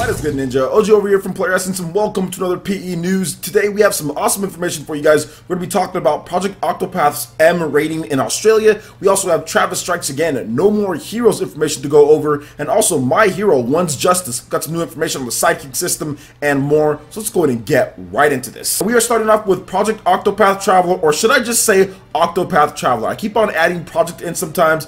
That is good, Ninja. OG over here from Player Essence, and welcome to another PE News. Today we have some awesome information for you guys. We're going to be talking about Project Octopath's M rating in Australia. We also have Travis Strikes Again, No More Heroes information to go over, and also My Hero, One's Justice. Got some new information on the sidekick system and more, so let's go ahead and get right into this. We are starting off with Project Octopath Traveler, or should I just say Octopath Traveler? I keep on adding project in sometimes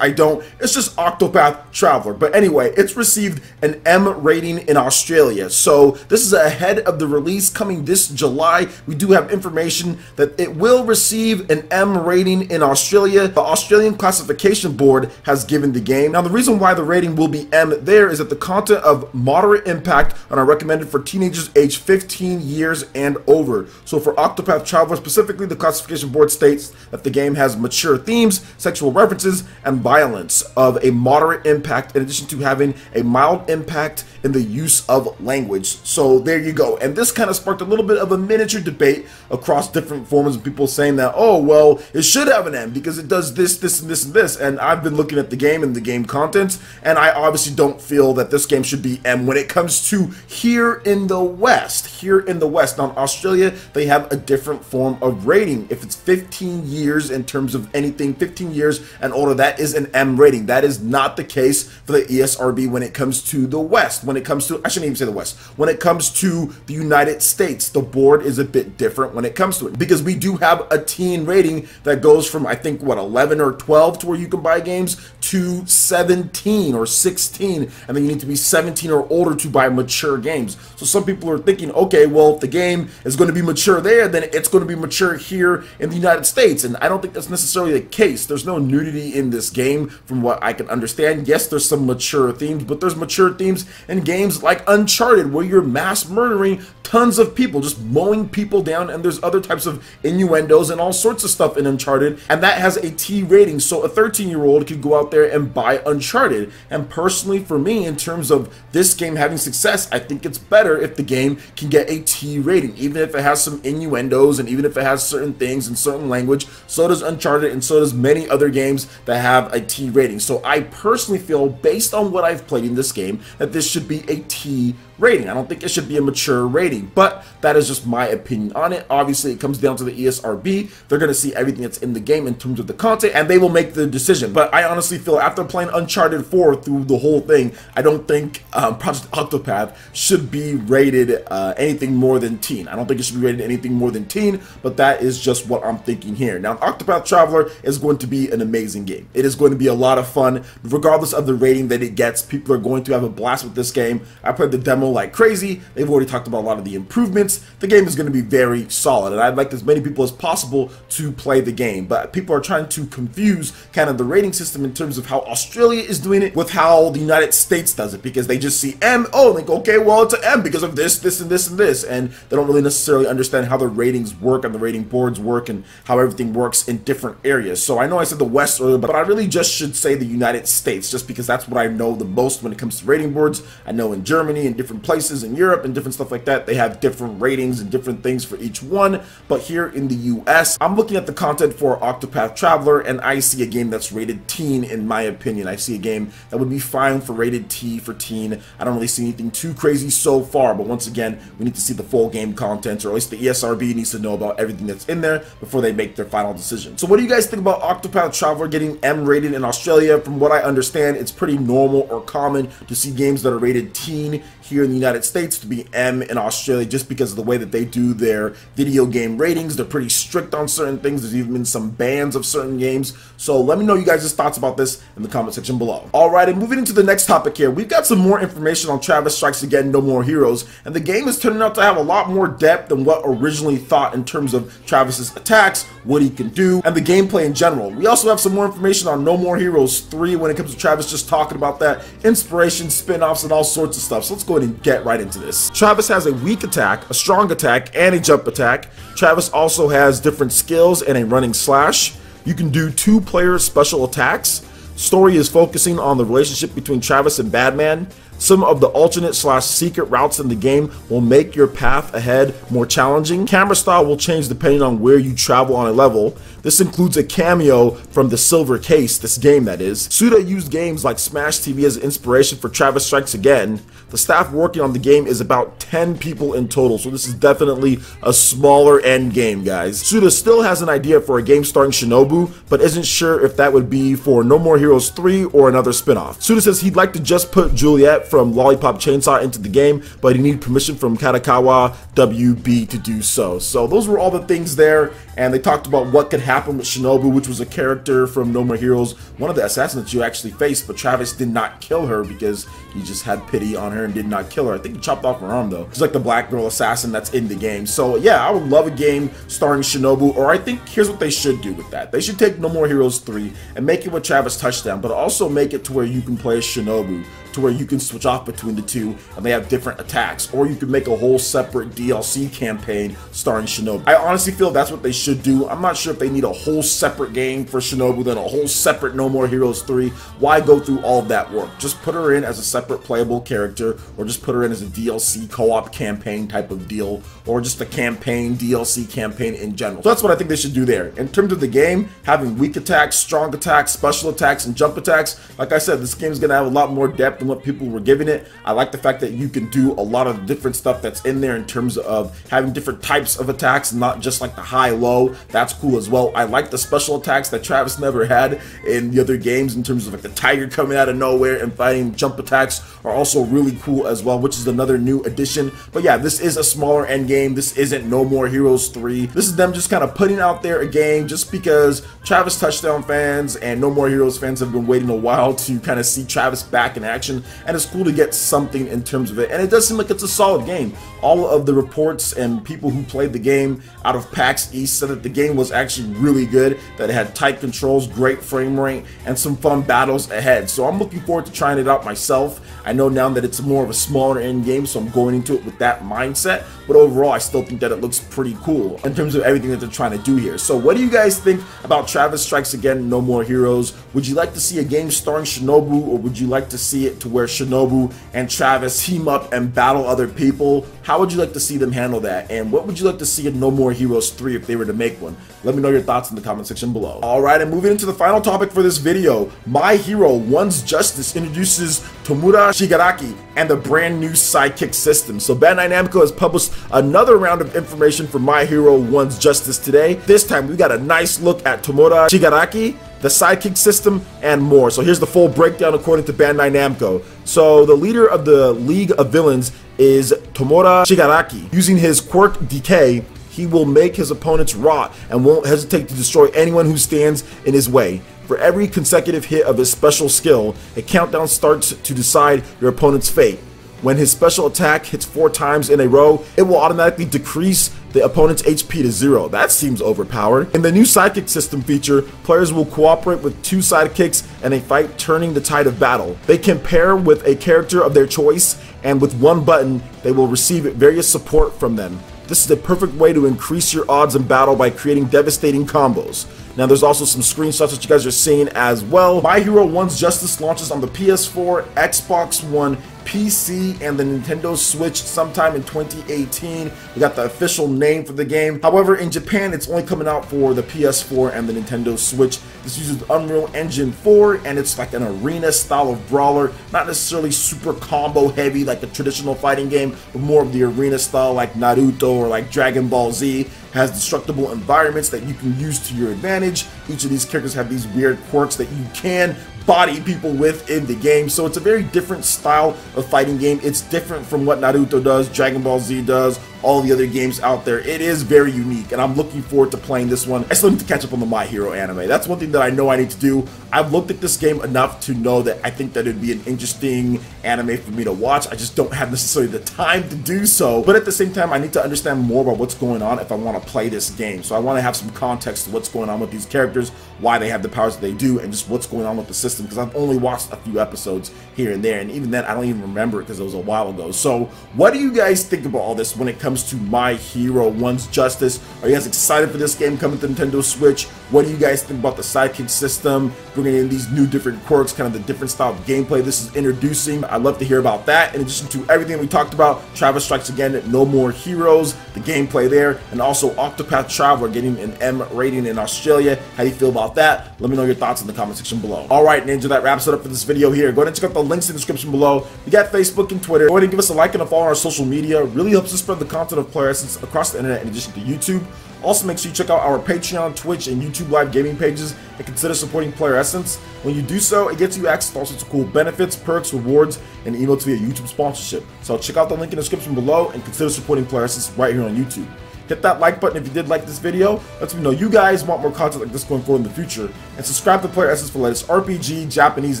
I don't. It's just Octopath Traveler. But anyway, it's received an M rating in Australia. So this is ahead of the release coming this July. We do have information that it will receive an M rating in Australia. The Australian Classification Board has given the game. Now the reason why the rating will be M there is that the content of moderate impact and are recommended for teenagers aged 15 years and over. So for Octopath Traveler specifically, the Classification Board states that the game has mature themes, sexual references, and violence of a moderate impact, in addition to having a mild impact in the use of language. So there you go. And this kind of sparked a little bit of a miniature debate across different forums of people saying that, oh, well, it should have an M because it does this, this, and this, and this. And I've been looking at the game and the game content, and I obviously don't feel that this game should be M when it comes to here in the West. Here in the West. Now in Australia, they have a different form of rating. If it's 15 years in terms of anything, 15 years and older, that is an M rating. That is not the case for the ESRB when it comes to the West. When it comes to, I shouldn't even say the West, when it comes to the United States, the board is a bit different when it comes to it, because we do have a teen rating that goes from, I think, what, 11 or 12 to where you can buy games to 17 or 16, and then you need to be 17 or older to buy mature games. So some people are thinking, okay, well, if the game is going to be mature there, then it's going to be mature here in the United States, and I don't think that's necessarily the case. There's no nudity in this game from what I can understand. Yes, there's some mature themes, but there's mature themes in games like Uncharted where you're mass murdering tons of people, just mowing people down, and there's other types of innuendos and all sorts of stuff in Uncharted, and that has a T rating. So a 13-year-old could go out there and buy Uncharted. And personally for me, in terms of this game having success, I think it's better if the game can get a T rating, even if it has some innuendos and even if it has certain things in certain language. So does Uncharted, and so does many other games that have a T rating. So I personally feel, based on what I've played in this game, that this should be a T rating. I don't think it should be a mature rating, but that is just my opinion on it. Obviously, it comes down to the ESRB. They're going to see everything that's in the game in terms of the content, and they will make the decision. But I honestly feel, after playing Uncharted 4 through the whole thing, I don't think Project Octopath should be rated anything more than teen. I don't think it should be rated anything more than teen, but that is just what I'm thinking here. Now, Octopath Traveler is going to be an amazing game. It is going to be a lot of fun. Regardless of the rating that it gets, people are going to have a blast with this game. I played the demo like crazy. They've already talked about a lot of the improvements. The game is going to be very solid, and I'd like as many people as possible to play the game. But people are trying to confuse kind of the rating system in terms of how Australia is doing it with how the United States does it, because they just see M, oh, they go, okay, well, it's an M because of this, this, and this, and this, and they don't really necessarily understand how the ratings work and the rating boards work and how everything works in different areas. So I know I said the West earlier, but I really just should say the United States, just because that's what I know the most when it comes to rating boards. I know in Germany and different places in Europe and different stuff like that, they have different ratings and different things for each one. But here in the US, I'm looking at the content for Octopath Traveler, and I see a game that's rated teen. In my opinion, I see a game that would be fine for rated T for teen. I don't really see anything too crazy so far, but once again, we need to see the full game content, or at least the ESRB needs to know about everything that's in there before they make their final decision. So what do you guys think about Octopath Traveler getting M rated in Australia? From what I understand, it's pretty normal or common to see games that are rated teen here in the United States to be M in Australia, just because of the way that they do their video game ratings. They're pretty strict on certain things. There's even been some bans of certain games. So let me know you guys' thoughts about this in the comment section below. Alright, and moving into the next topic here, we've got some more information on Travis Strikes Again, No More Heroes, and the game is turning out to have a lot more depth than what originally thought in terms of Travis's attacks, what he can do, and the gameplay in general. We also have some more information on No More Heroes 3 when it comes to Travis, just talking about that, inspiration, spin-offs, and all sorts of stuff. So let's go ahead and get right into this. Travis has a weak attack, a strong attack, and a jump attack. Travis also has different skills and a running slash. You can do 2-player special attacks. Story is focusing on the relationship between Travis and Batman. Some of the alternate / secret routes in the game will make your path ahead more challenging. Camera style will change depending on where you travel on a level. This includes a cameo from the Silver Case, this game that is. Suda used games like Smash TV as inspiration for Travis Strikes Again. The staff working on the game is about 10 people in total, so this is definitely a smaller end game, guys. Suda still has an idea for a game starring Shinobu, but isn't sure if that would be for No More Heroes 3 or another spin-off. Suda says he'd like to just put Juliet from Lollipop Chainsaw into the game, but he needs permission from Katakawa WB to do so. So those were all the things there, and they talked about what could happen with Shinobu, which was a character from No More Heroes, one of the assassins that you actually faced, but Travis did not kill her because he just had pity on her and did not kill her. I think he chopped off her arm though. She's like the black girl assassin that's in the game. So yeah, I would love a game starring Shinobu, or I think here's what they should do with that. They should take No More Heroes 3 and make it with Travis Touchdown, but also make it to where you can play as Shinobu, to where you can switch off between the two and they have different attacks, or you could make a whole separate DLC campaign starring Shinobu. I honestly feel that's what they should do. I'm not sure if they need a whole separate game for Shinobu, then a whole separate No More Heroes 3. Why go through all of that work? Just put her in as a separate playable character, or just put her in as a DLC co-op campaign type of deal, or just a campaign, DLC campaign in general. So that's what I think they should do there. In terms of the game, having weak attacks, strong attacks, special attacks, and jump attacks, like I said, this game's gonna have a lot more depth than what people were giving it. I like the fact that you can do a lot of different stuff that's in there in terms of having different types of attacks, not just like the high-low. That's cool as well. I like the special attacks that Travis never had in the other games, in terms of like the tiger coming out of nowhere and fighting. Jump attacks are also really cool as well, which is another new addition. But yeah, this is a smaller end game. This isn't No More Heroes 3. This is them just kind of putting out there a game just because Travis Touchdown fans and No More Heroes fans have been waiting a while to kind of see Travis back in action, and it's cool to get something in terms of it. And it does seem like it's a solid game. All of the reports and people who played the game out of PAX East said that the game was actually really good, that it had tight controls, great frame rate, and some fun battles ahead. So I'm looking forward to trying it out myself. I know now that it's more of a smaller end game, so I'm going into it with that mindset, but overall I still think that it looks pretty cool in terms of everything that they're trying to do here. So what do you guys think about Travis Strikes Again, No More Heroes? Would you like to see a game starring Shinobu, or would you like to see it to where Shinobu and Travis team up and battle other people? How would you like to see them handle that? And what would you like to see in No More Heroes 3 if they were to make one? Let me know your thoughts in the comment section below. Alright, and moving into the final topic for this video, My Hero One's Justice introduces Tomura Shigaraki and the brand new sidekick system. So Bandai Namco has published another round of information for My Hero One's Justice today. This time we got a nice look at Tomura Shigaraki, the sidekick system, and more. So here's the full breakdown according to Bandai Namco. So the leader of the League of Villains is Tomura Shigaraki. Using his quirk Decay, he will make his opponents rot and won't hesitate to destroy anyone who stands in his way. For every consecutive hit of his special skill, a countdown starts to decide your opponent's fate. When his special attack hits 4 times in a row, it will automatically decrease the opponent's HP to 0. That seems overpowered. In the new sidekick system feature, players will cooperate with 2 sidekicks in a fight, turning the tide of battle. They can pair with a character of their choice, and with one button, they will receive various support from them. This is the perfect way to increase your odds in battle by creating devastating combos. Now there's also some screenshots that you guys are seeing as well. My Hero One's Justice launches on the PS4, Xbox One, PC, and the Nintendo Switch sometime in 2018. We got the official name for the game. However, in Japan, it's only coming out for the PS4 and the Nintendo Switch. This uses Unreal Engine 4, and it's like an arena style of brawler, not necessarily super combo heavy like a traditional fighting game, but more of the arena style like Naruto or like Dragon Ball Z. Has destructible environments that you can use to your advantage. Each of these characters have these weird quirks that you can body people with in the game, so it's a very different style of fighting game. It's different from what Naruto does, Dragon Ball Z does, all the other games out there. It is very unique, and I'm looking forward to playing this one. I still need to catch up on the My Hero anime. That's one thing that I know I need to do. I've looked at this game enough to know that I think that it'd be an interesting anime for me to watch. I just don't have necessarily the time to do so, but at the same time, I need to understand more about what's going on if I want to play this game. So I want to have some context to what's going on with these characters, why they have the powers that they do, and just what's going on with the system, because I've only watched a few episodes here and there, and even then I don't even remember it because it was a while ago. So what do you guys think about all this when it comes comes to My Hero 1's Justice. Are you guys excited for this game coming to Nintendo Switch? What do you guys think about the sidekick system, bringing in these new different quirks, kind of the different style of gameplay this is introducing? I'd love to hear about that. In addition to everything we talked about, Travis Strikes Again, No More Heroes, the gameplay there, and also Octopath Traveler getting an M rating in Australia. How do you feel about that? Let me know your thoughts in the comment section below. Alright, Ninja, that wraps it up for this video here. Go ahead and check out the links in the description below. We got Facebook and Twitter. Go ahead and give us a like and a follow on our social media. It really helps us spread the content of Player Essence across the internet in addition to YouTube. Also, make sure you check out our Patreon, Twitch, and YouTube live gaming pages and consider supporting Player Essence. When you do so, it gets you access to all sorts of cool benefits, perks, rewards, and emotes via YouTube sponsorship. So check out the link in the description below and consider supporting Player Essence right here on YouTube. Hit that like button if you did like this video. Let me know you guys want more content like this going forward in the future. And subscribe to Player Essence for the latest RPG, Japanese,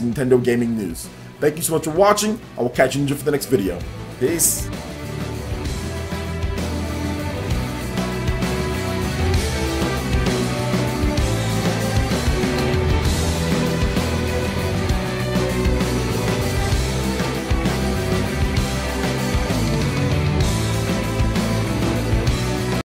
and Nintendo gaming news. Thank you so much for watching. I will catch you for the next video. Peace.